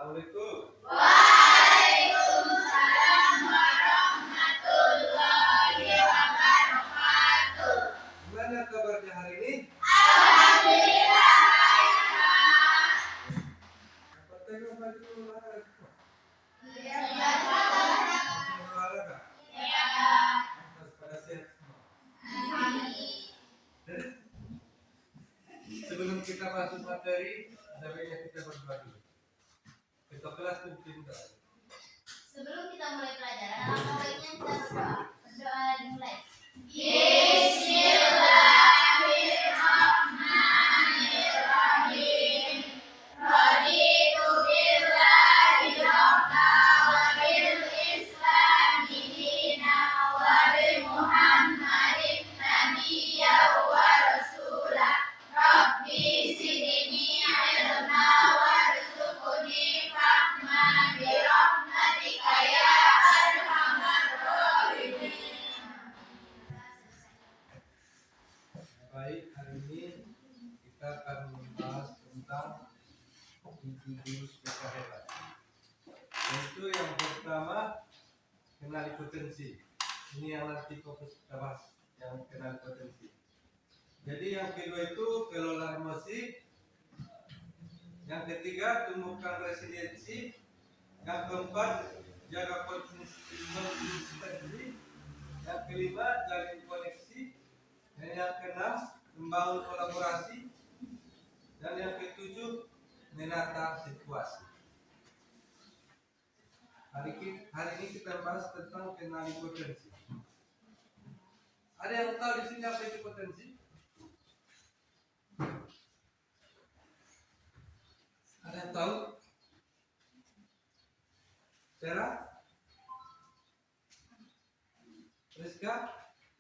Assalamualaikum. Waalaikumsalam warahmatullahi wabarakatuh. Gimana kabarnya hari ini? Alhamdulillah baik, Pak. Apa tengok baju olahraga? Iya, Olahraga? iya. Harus pada sehat semua. Sebelum kita masuk materi, ada baiknya kita berdoa dulu. Kita kelas pindah. Sebelum kita mulai pelajaran, alangkah baiknya kita berdoa. Berdoa dimulai. Bismillahirrahmanirrahim. Raditu billahi rabba wa bil islami dina wa bi Muhammadin nabiyya wa rasula. Rabbi zidni ilma warzuqni fahma bi rahmatika ya arhamar rahimin. Baik, hari ini kita akan membahas tentang 7 jurus besar hebat. Yaitu yang pertama, kenali potensi. Ini yang nanti fokus kita bahas, yang kenali potensi. Jadi yang kedua itu kelola emosi. Yang ketiga, tumbuhkan resiliensi. Yang keempat, jaga konsistensi. Yang kelima, jalin koneksi. Dan yang keenam, membangun kolaborasi. Dan yang ketujuh, menata situasi. Hari ini kita bahas tentang kenali potensi. Ada yang tahu di sini apa itu potensi? Ada yang tahu? Sarah? Rizka?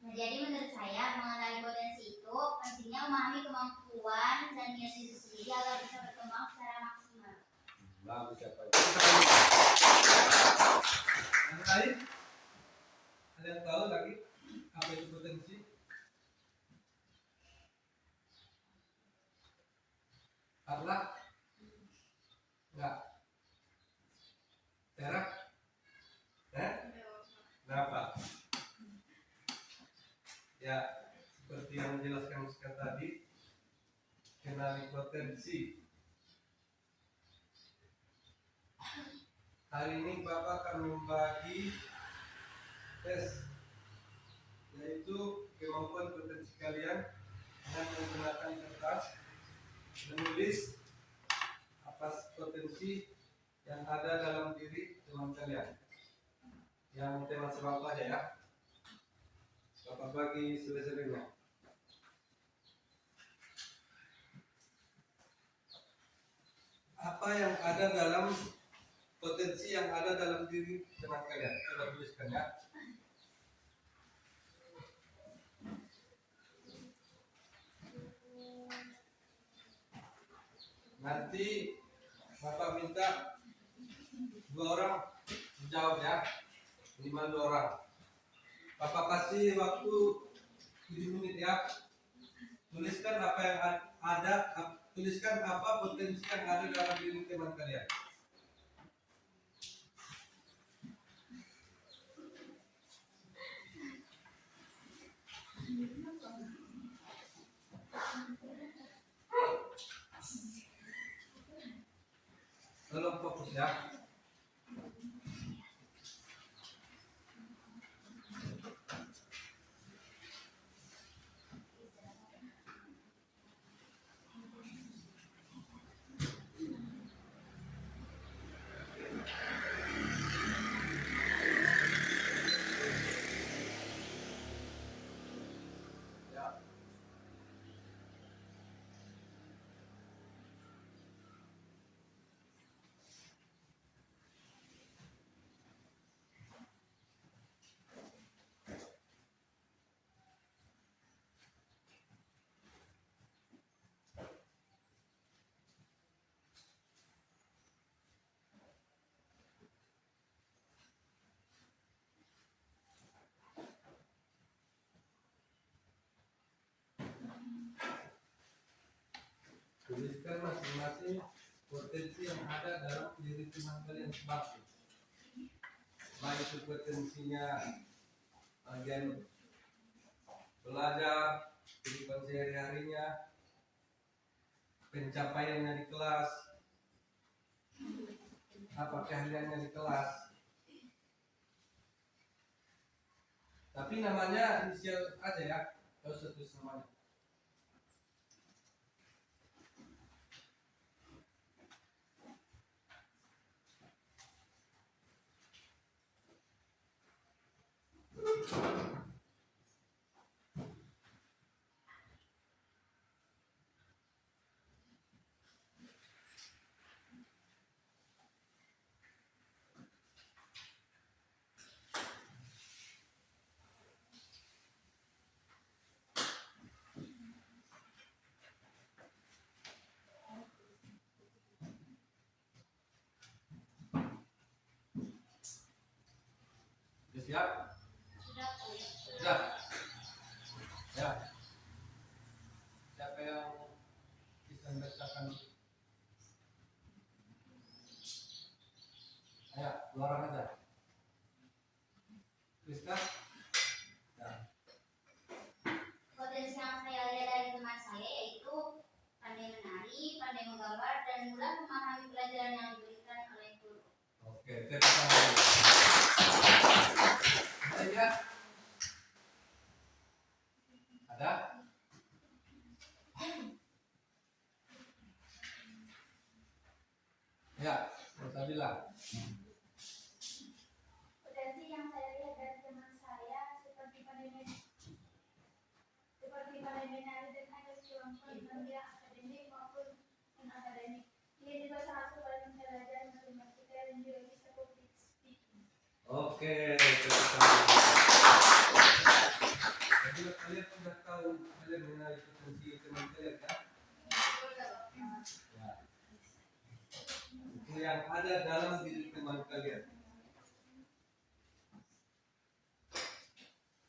Jadi menurut saya mengenali potensi itu pentingnya memahami kemampuan dan niat diri sendiri agar bisa berkembang secara maksimal. Bagus siapa itu? Yang lain? Ada yang tahu lagi apa itu potensi? Carla? Enggak. Sarah? Kenapa? Ya, seperti yang menjelaskan Rizka tadi, kenali potensi. Hari ini Bapak akan membagi tes, yaitu kemampuan potensi kalian dengan menggunakan kertas menulis apa potensi yang ada dalam diri teman kalian. Yang teman sebangku aja ya. Bapak bagi selesai-selesainya. Apa yang ada dalam potensi yang ada dalam diri teman kalian? Coba tuliskan ya. Nanti Bapak minta 2 orang menjawab ya. Minimal 2 orang. Bapak kasih waktu 7 menit ya. Tuliskan apa yang ada, tuliskan apa potensi yang ada dalam diri teman kalian. Tolong fokus ya. Ya. Tuliskan masing-masing potensi yang ada dalam diri teman kalian sebab baik itu potensinya bagian belajar, kehidupan sehari-harinya, pencapaiannya di kelas, apa keahliannya di kelas. Tapi namanya inisial aja ya, kalau status namanya. Sudah siap? Sudah. Ya. Siapa yang bisa membacakan? Ayo, keluar aja. Rizka? Ya. Potensi yang saya lihat dari teman saya yaitu pandai menari, pandai menggambar, dan mudah memahami pelajaran yang diberikan oleh guru. Oke, tepuk tangan. Ada ya? Ada? Ya, Sabila. Potensi yang saya lihat dari teman saya seperti pandai menari dan ada kemampuan bidang akademik maupun non akademik. Ia juga sangat suka belajar matematika dan juga bisa public speaking. Oke, tepuk tangan. Jadi kalian sudah tahu kalian mengenai potensi teman kalian kan? Ya. Itu yang ada dalam diri teman kalian.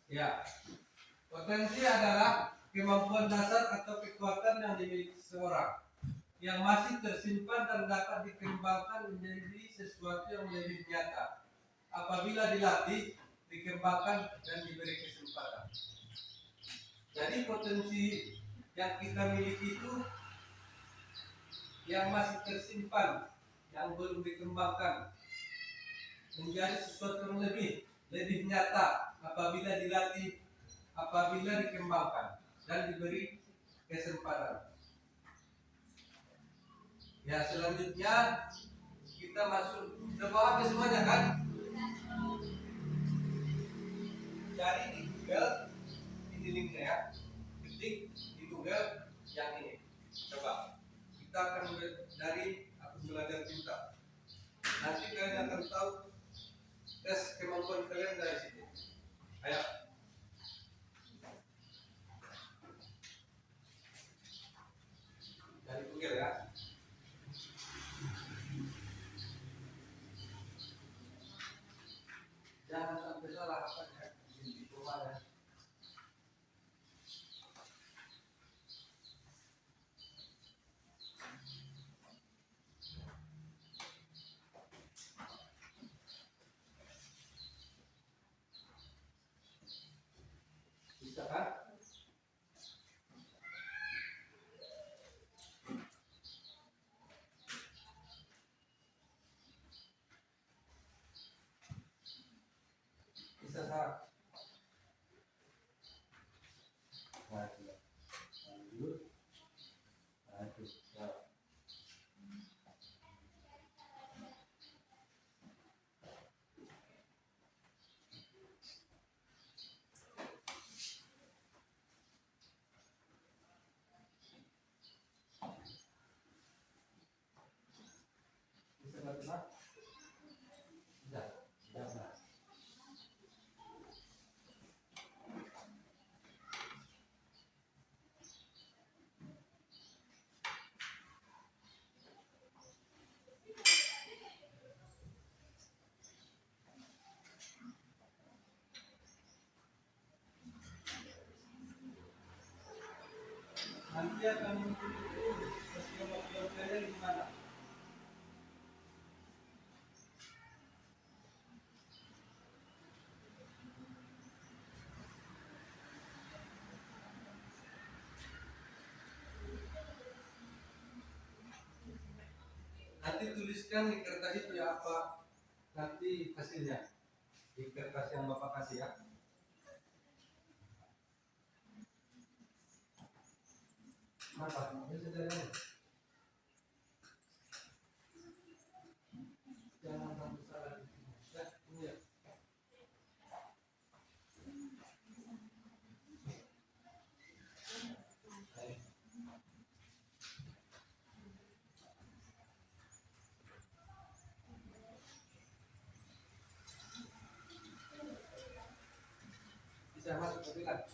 Ya, potensi adalah kemampuan dasar atau kekuatan yang dimiliki seseorang yang masih tersimpan dan dapat dikembangkan menjadi sesuatu yang lebih nyata apabila dilatih, dikembangkan dan diberi kesempatan. Jadi potensi yang kita miliki itu yang masih tersimpan, yang belum dikembangkan menjadi sesuatu yang lebih nyata apabila dilatih, apabila dikembangkan dan diberi kesempatan. Ya, selanjutnya kita masuk ke bawah semuanya kan? Cari di Google, ini linknya ya. Ketik di Google yang ini. Coba kita akan dari aku belajar cinta. Nanti kalian akan tahu tes kemampuan kalian dari situ. Ayo. Dari Google ya. Jangan sampai salah apa ya. Di rumah ya. Bisa kan? Bisa salah. Nah, itu. Lanjut. Nah, itu. Ya. Bisa bantu Mas? Sudah. Sudah, Mas. Nanti akan muncul itu kalian di mana? Nanti tuliskan di kertas itu ya apa nanti hasilnya di kertas yang bapak kasih ya. Apa? Ini sederhana. Jangan sampai salah di sini. Ya, ini ya. Baik. Bisa masuk ke bilang.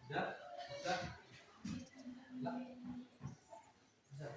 Ya, bisa. Lah, bisa. Lah, ya.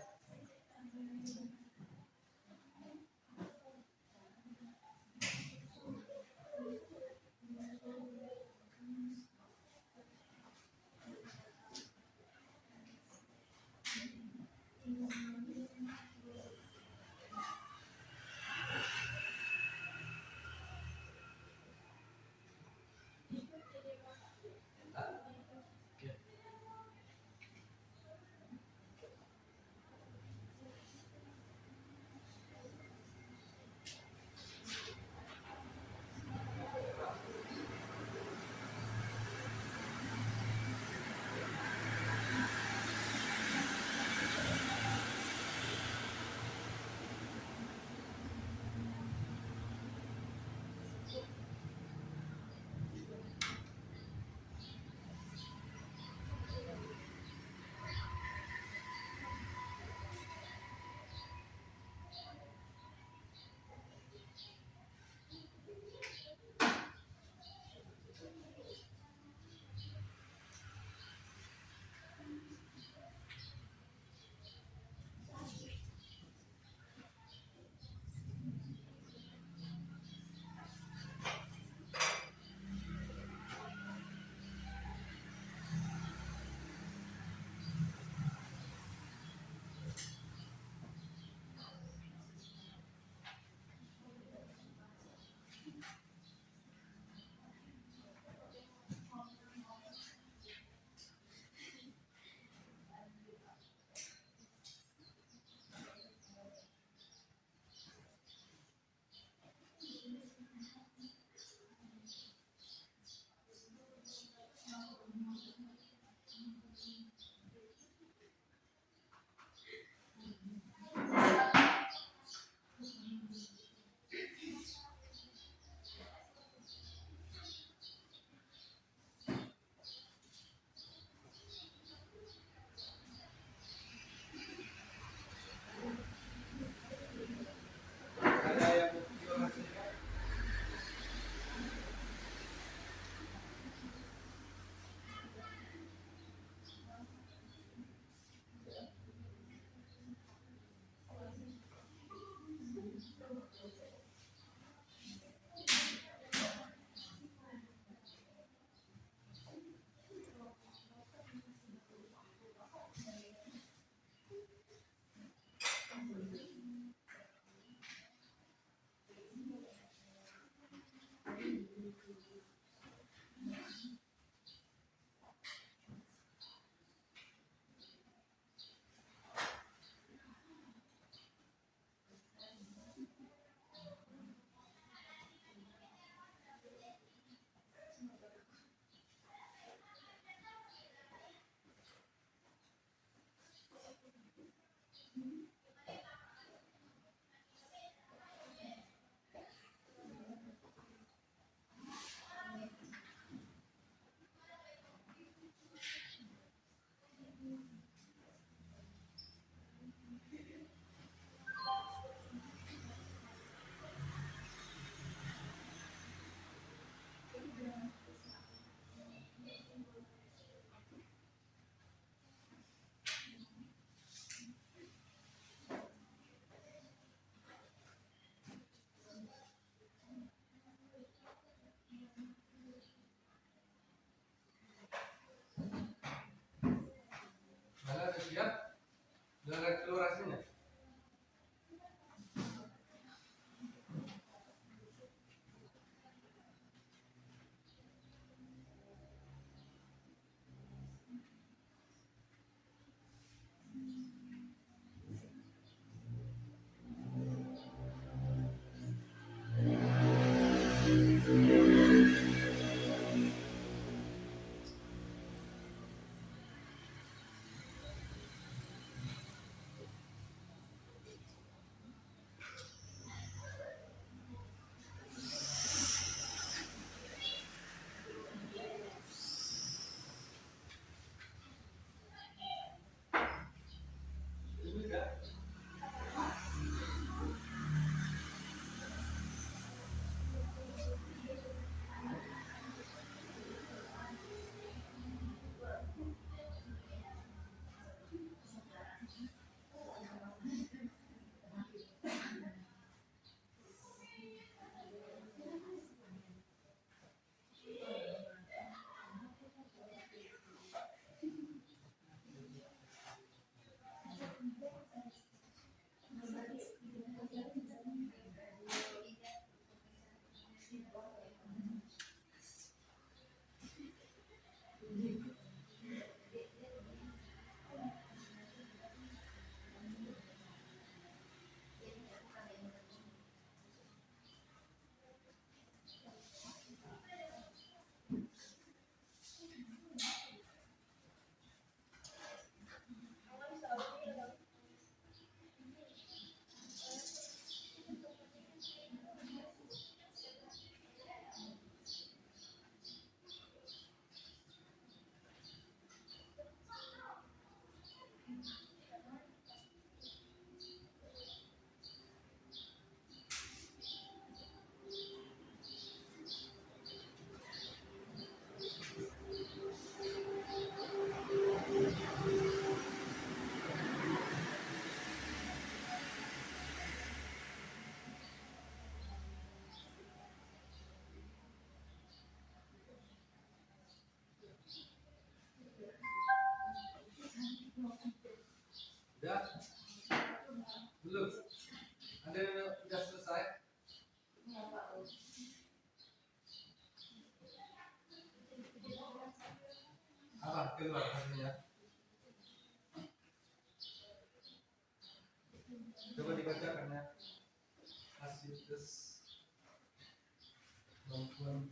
siap dengan eksplorasinya. Udah? Belum? Ada yang udah selesai? Apa? Keluar hasilnya. Coba dibacakan ya. Hasil tes kemampuan.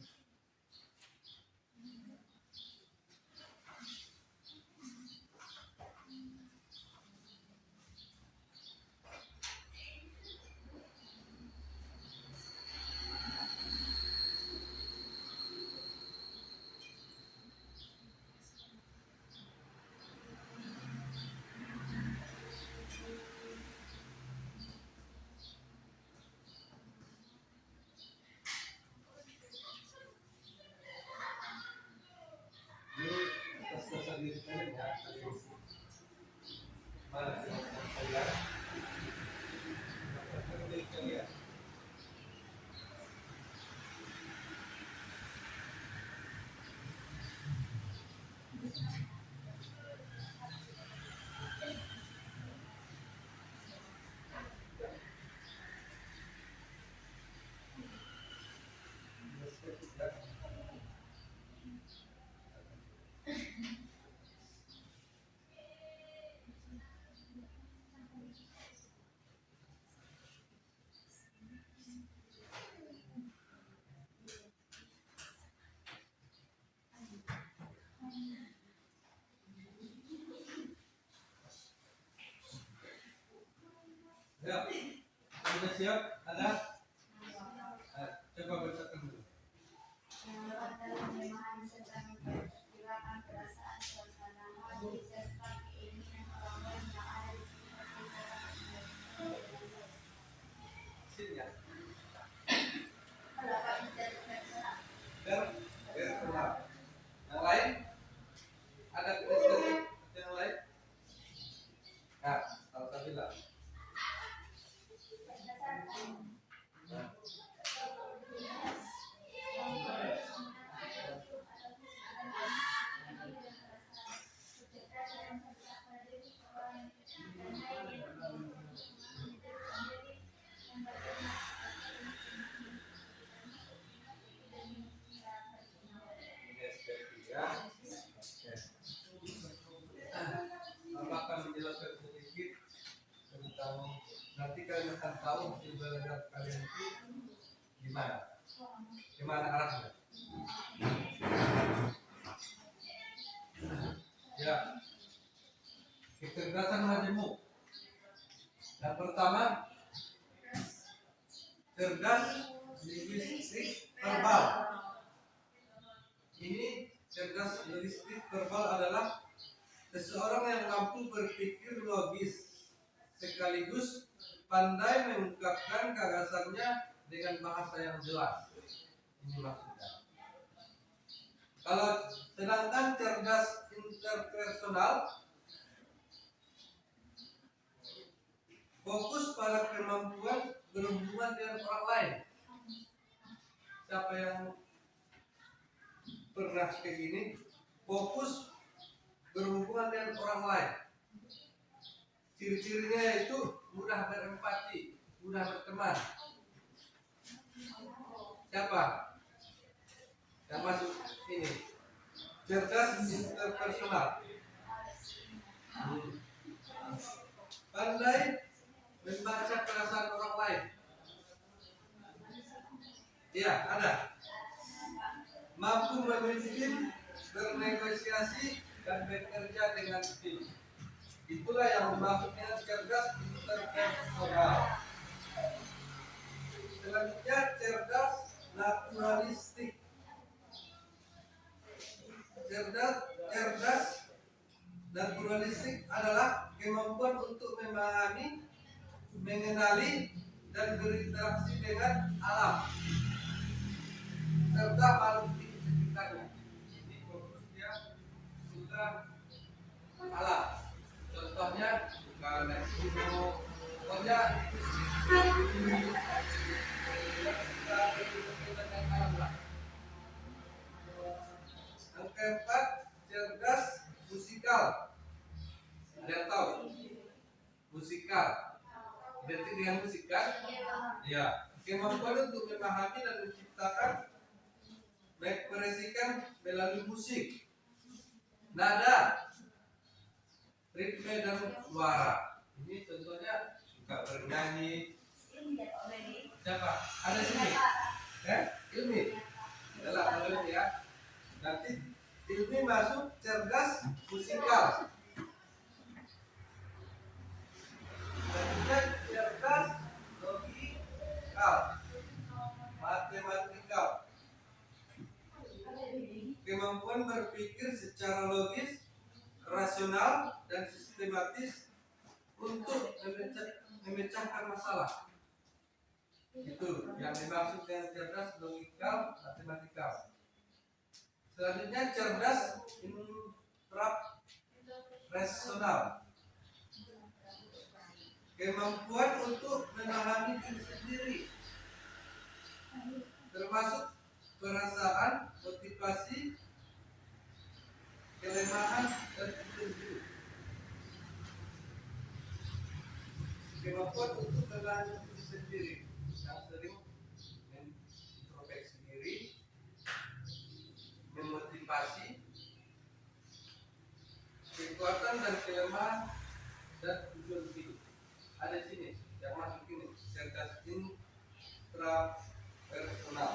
Ini tes dasar diri kalian ya. Mana kemampuan kalian? Kemampuan diri kalian. Ya, sudah siap? Ada? Coba bacakan dulu. Dalam pemahaman tentang pergerakan perasaan suasana hati serta keinginan orang-orang yang ada di sekitar kita. Sini ya. Kalau Pak tidak terserah. Berkenal. Yang lain? Ada tes dari yang lain? Nah, kalau saya bilang. Nah, kalian akan tahu hasil belajar kalian itu gimana? Gimana arahnya? Ya, kecerdasan majemuk. Yang pertama, cerdas linguistik verbal. Ini cerdas linguistik verbal adalah seseorang yang mampu berpikir logis sekaligus pandai mengungkapkan gagasannya dengan bahasa yang jelas. Ini maksudnya. Kalau sedangkan cerdas interpersonal fokus pada kemampuan berhubungan dengan orang lain. Siapa yang pernah kayak gini? Fokus berhubungan dengan orang lain. Ciri-cirinya itu mudah berempati, mudah berteman. Siapa yang masuk ini? Cerdas interpersonal. Pandai membaca perasaan orang lain. Ya, ada. Mampu memimpin, bernegosiasi, dan bekerja dengan tim. Itulah yang dimaksudnya cerdas interpersonal. Selanjutnya cerdas naturalistik. Cerdas naturalistik adalah kemampuan untuk memahami, mengenali, dan berinteraksi dengan alam serta makhluk di sekitarnya. Ini fokusnya suka alam. Contohnya suka naik gunung. Pokoknya kita berhubungan dengan alam lah. Yang keempat, cerdas musikal. Ada yang tahu? Musikal. Identik dengan musikal? Ya. Kemampuan untuk memahami dan menciptakan, mengekspresikan melalui musik, nada, ritme dan suara. Ini contohnya suka bernyanyi. Siapa? Ada sini? Ilmi. Adalah kalau ini ya. Nanti Ilmi masuk cerdas musikal. Selanjutnya cerdas logikal, matematikal. Kemampuan berpikir secara logis, rasional, dan sistematis untuk memecahkan masalah. Itu yang dimaksud dengan cerdas logikal, matematikal. Selanjutnya cerdas intrapersonal. Kemampuan untuk memahami diri sendiri, termasuk perasaan, motivasi, kelemahan, dan petunjuk. Kemampuan untuk memahami diri sendiri, yang sering introspeksi diri, memotivasi, kekuatan dan kelemahan, dan tujuan hidup. Ada sini yang masuk ini cerdas intrapersonal.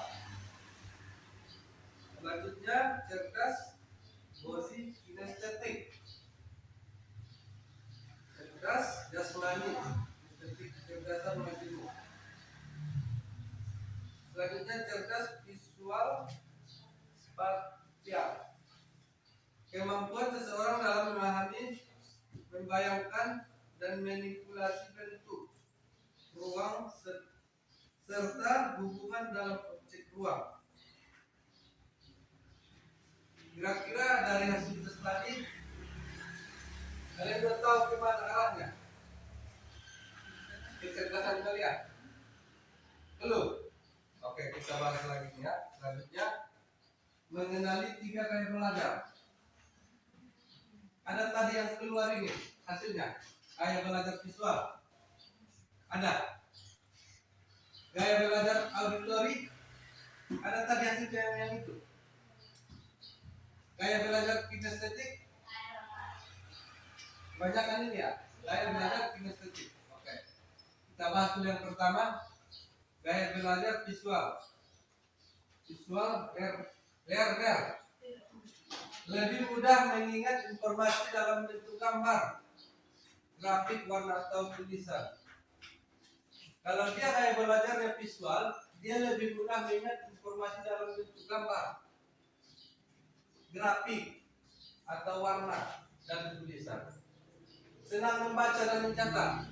Selanjutnya cerdas body kinestetik. Cerdas jasmani, kecerdasan majemuk. Selanjutnya cerdas visual spasial. Kemampuan seseorang dalam memahami, membayangkan, dan manipulasi bentuk, ruang, serta hubungan dalam objek ruang. Kira-kira dari hasil tes tadi, kalian sudah tahu kemana arahnya? Kecerdasan kalian? Belum? Oke, kita bahas lagi ya. Selanjutnya, mengenali 3 gaya belajar. Ada tadi yang keluar ini hasilnya. Gaya belajar visual. Ada. Gaya belajar auditori. Ada tadi hasilnya yang itu. Gaya belajar kinestetik. Banyak kan ini ya. Gaya belajar kinestetik. Oke. Kita bahas dulu yang pertama, gaya belajar visual. Visual learner lebih mudah mengingat informasi dalam bentuk gambar, grafik, warna atau tulisan. Kalau dia gaya belajarnya visual, dia lebih mudah mengingat informasi dalam bentuk gambar, grafik, atau warna dan tulisan. Senang membaca dan mencatat.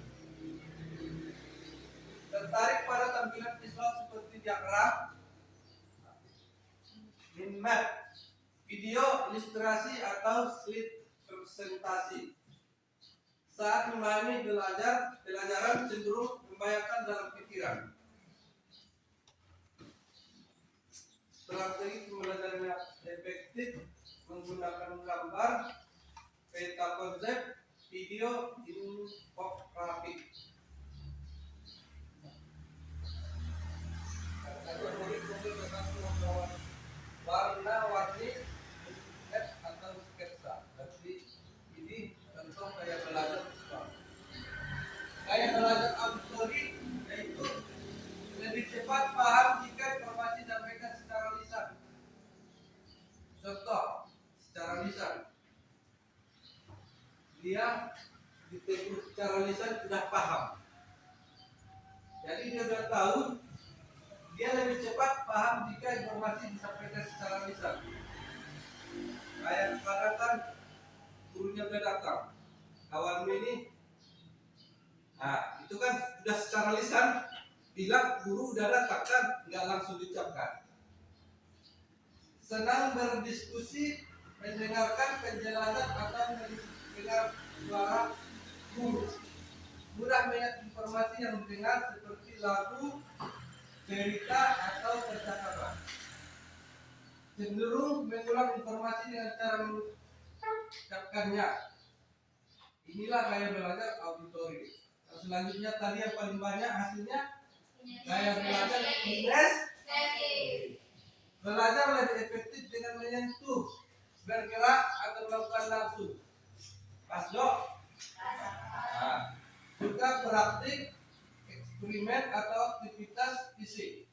Tertarik pada tampilan visual seperti diagram, mind map, video, ilustrasi, atau slide presentasi. Saat memahami pelajaran cenderung membayangkan dalam pikiran. Strategi pembelajaran yang efektif menggunakan gambar, peta konsep, video, infografik. Warna-warni atau sketsa. Jadi ini contoh kayak belajar visual. Kayak belajar auditory yaitu lebih cepat paham jika informasi disampaikan secara lisan. Contoh secara lisan, dia ditegur secara lisan sudah paham. Jadi dia sudah tahu, dia lebih cepat paham jika informasi disampaikan secara lisan. Kayak kadang kan gurunya udah datang, kawanmu ini, nah itu kan sudah secara lisan bilang guru udah datang kan, nggak langsung diucapkan. Senang berdiskusi, mendengarkan penjelasan atau mendengar suara guru. Mudah mengingat informasi yang didengar seperti lagu, cerita, atau percakapan. Cenderung mengulang informasi dengan cara mengucapkannya. Inilah gaya belajar auditory. Selanjutnya tadi yang paling banyak hasilnya gaya belajar kinesthetik. Belajar lebih efektif dengan menyentuh, bergerak, atau melakukan langsung. Pas dok? Nah, juga praktik, eksperimen, atau aktivitas fisik.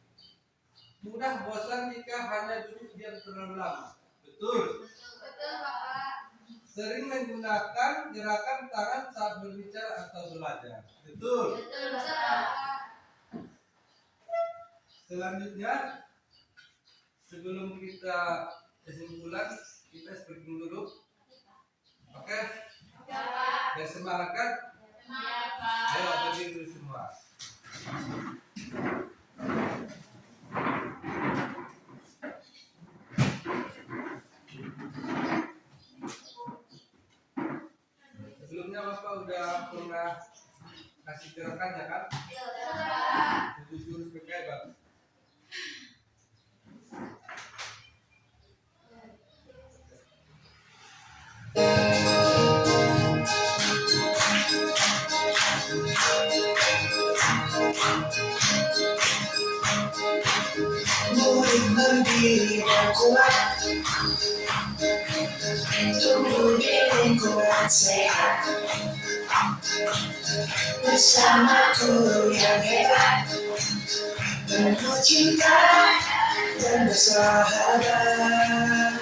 Mudah bosan jika hanya duduk diam terlalu lama. Betul? Betul, Bapak. Sering menggunakan gerakan tangan saat berbicara atau belajar. Betul? Betul, Bapak. Selanjutnya, sebelum kita kesimpulan, kita speaking dulu. Oke? Bapak. Dan semangat kan? Bapak. Ayo berdiri dulu semua. Sebelumnya Bapak udah pernah kasih gerakannya kan? Bapak. 7 jurus PKI Bang. Murid berdiri dan kuat, tubuh di lingkungan sehat, bersama guru yang hebat, penuh cinta dan bersahabat,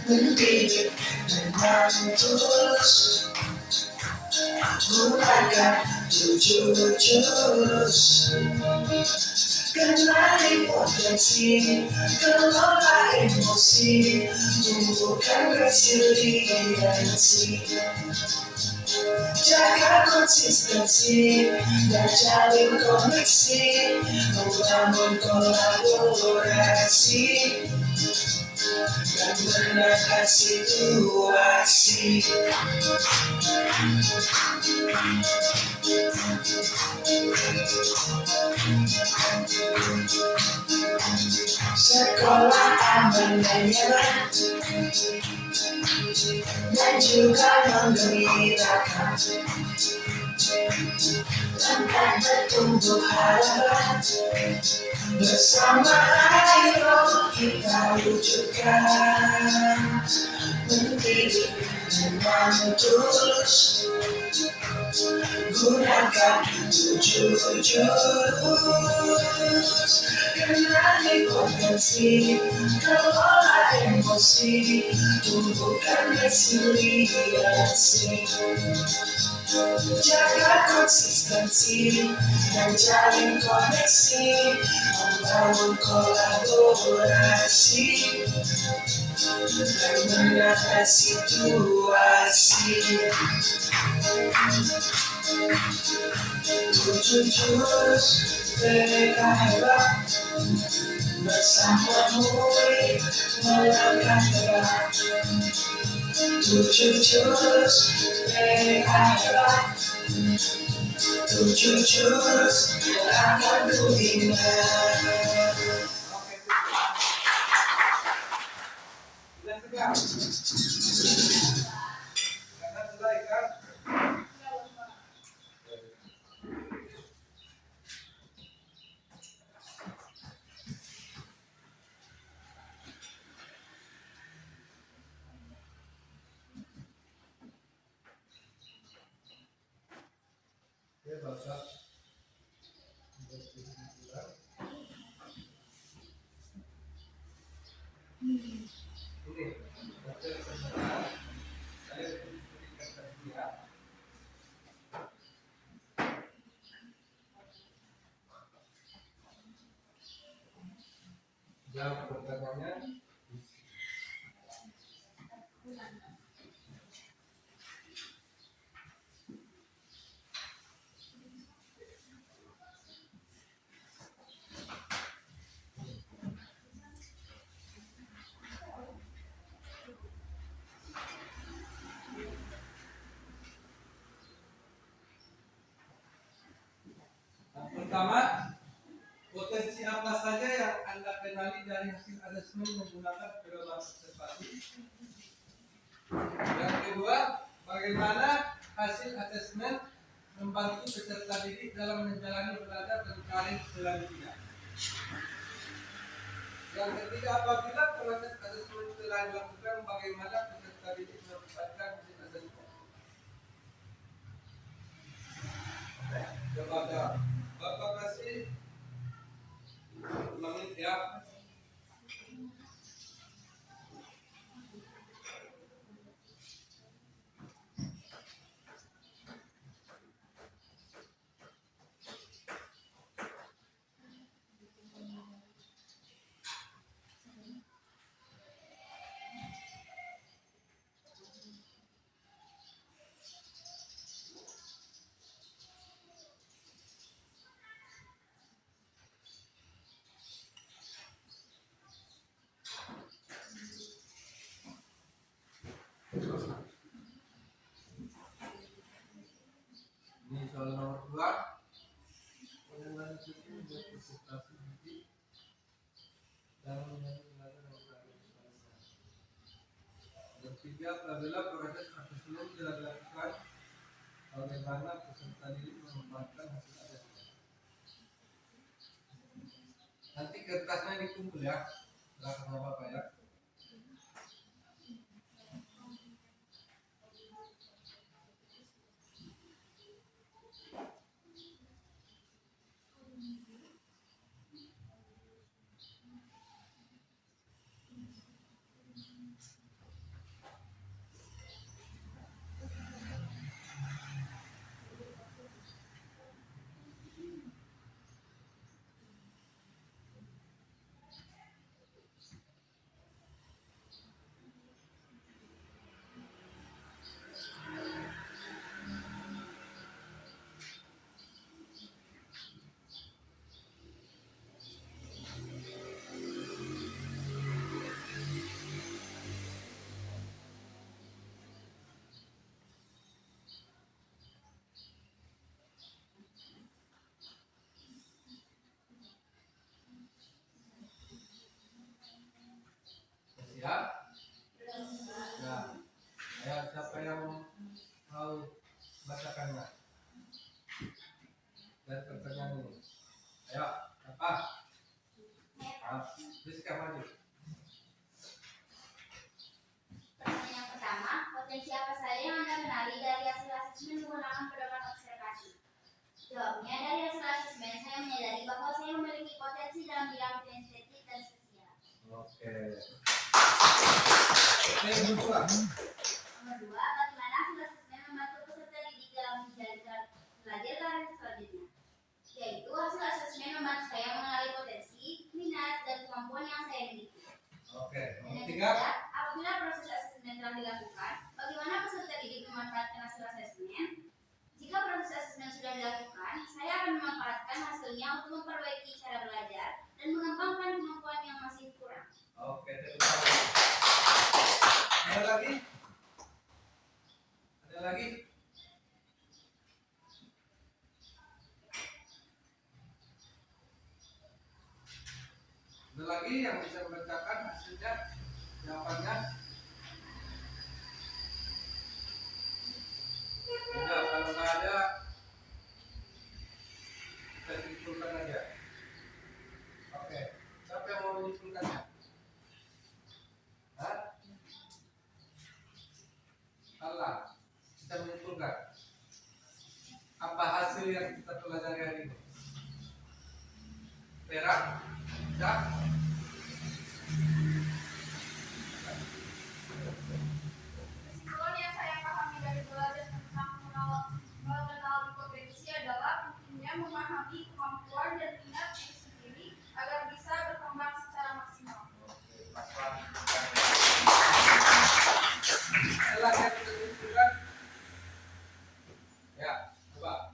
mendidik dengan tulus, gunakan 7 jurus. Kenali potensi, kelola emosi, tumbuhkan resiliensi, jaga konsistensi, dan jalin koneksi, membangun kolaborasi, dan menangkan situasi. Sekolah aman dan nyaman, dan juga menggembirakan, tempat bertumbuh harapan. Bersama ayo kita wujudkan, mendidik Memang tulus gunakan tujuh jurus. Kenali potensi, kelola emosi, tumbuhkan resiliensi. Jaga konsistensi dan jalin koneksi, membangun kolaborasi dan menata situasi. Tujuh jurus mereka hebat, bersama murid melangkah tegak. Tujuh jurus mereka hebat, tujuh jurus yang akan ku ingat. Oke, sudah tegak. Karena sudah ikan. Oke, Bapak. Ini, hasil sebentar. Saya berikan tadi ya. Jawab pertanyaannya. Yang pertama, potensi apa saja yang Anda kenali dari hasil asesmen menggunakan pedoman observasi? Yang kedua, bagaimana hasil asesmen membantu peserta didik dalam menjalani belajar dan karir selanjutnya? Yang ketiga, apabila proses asesmen telah dilakukan, bagaimana peserta didik mendapatkan hasil asesmen? Coba jawab. Bapak kasih 5 menit ya. Ini soal nomor 2. Pengenalan sistem buat presentasi didik dalam menjalani belajar dan karir selanjutnya. Yang ketiga, apabila proses asesmen telah dilakukan, bagaimana peserta didik mengembangkan hasil asesmen? Nanti kertasnya dikumpul ya, belakang sama Bapak ya. Siap? Nah, ayo siapa yang mau bacakannya? Dan pertanyaan ini. Ayo, apa? Rizka maju. Pertanyaan yang pertama, Potensi apa saja yang Anda kenali dari hasil asesmen menggunakan pedoman observasi? Jawabnya, dari hasil asesmen saya menyadari bahwa saya memiliki potensi dalam bidang kinestetik dan sosial. Oke. Yang kedua. Nomor 2, bagaimana hasil asesmen membantu peserta didik dalam menjalani belajar dari selanjutnya? Yaitu hasil asesmen membantu saya mengenali potensi, minat, dan kemampuan yang saya miliki. Oke. Dan Nomor yang 3. ketiga, apabila proses asesmen telah dilakukan, bagaimana peserta didik memanfaatkan hasil asesmen? Jika proses asesmen sudah dilakukan, saya akan memanfaatkan hasilnya untuk memperbaiki cara belajar dan mengembangkan kemampuan yang masih kurang. Oke, terima kasih. Ada lagi? Ada lagi? Ada lagi yang bisa membacakan hasilnya? Jawabannya? Tidak, kalau nggak ada, kita simpulkan aja. Oke, siapa yang mau menyimpulkannya? Hah? Allah, bisa menyimpulkan apa hasil yang kita pelajari hari ini? Perak? Tidak? Kesimpulan yang saya pahami dari belajar tentang mengenal potensi adalah pentingnya memahami kemampuan dan minat diri sendiri agar bisa berkembang secara maksimal. Ada lagi yang bisa menyimpulkan? Ya, coba.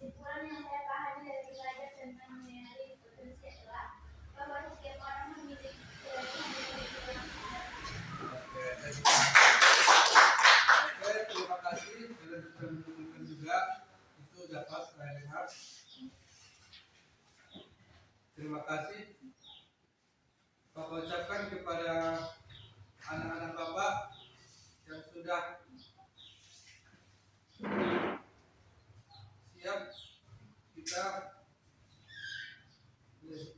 Kesimpulan yang saya pahami dari belajar tentang mengenali potensi adalah bahwa setiap orang memiliki kelebihan yang sama. Oke, terima kasih. Kalian sudah menunjukkan juga itu dapat saya lihat. Terima kasih. Bapak ucapkan kepada anak-anak Bapak yang sudah siap kita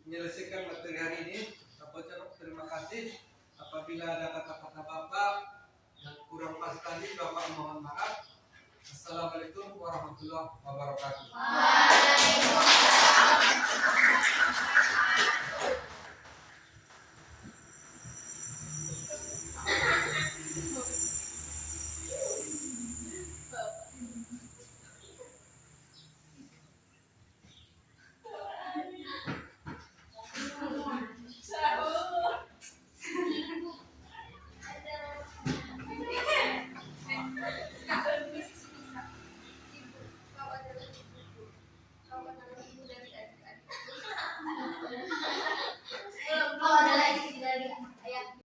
menyelesaikan materi hari ini. Bapak ucapkan terima kasih. Apabila ada kata-kata Bapak yang kurang pas tadi, Bapak mohon maaf. Assalamualaikum warahmatullahi wabarakatuh. Waalaikumsalam.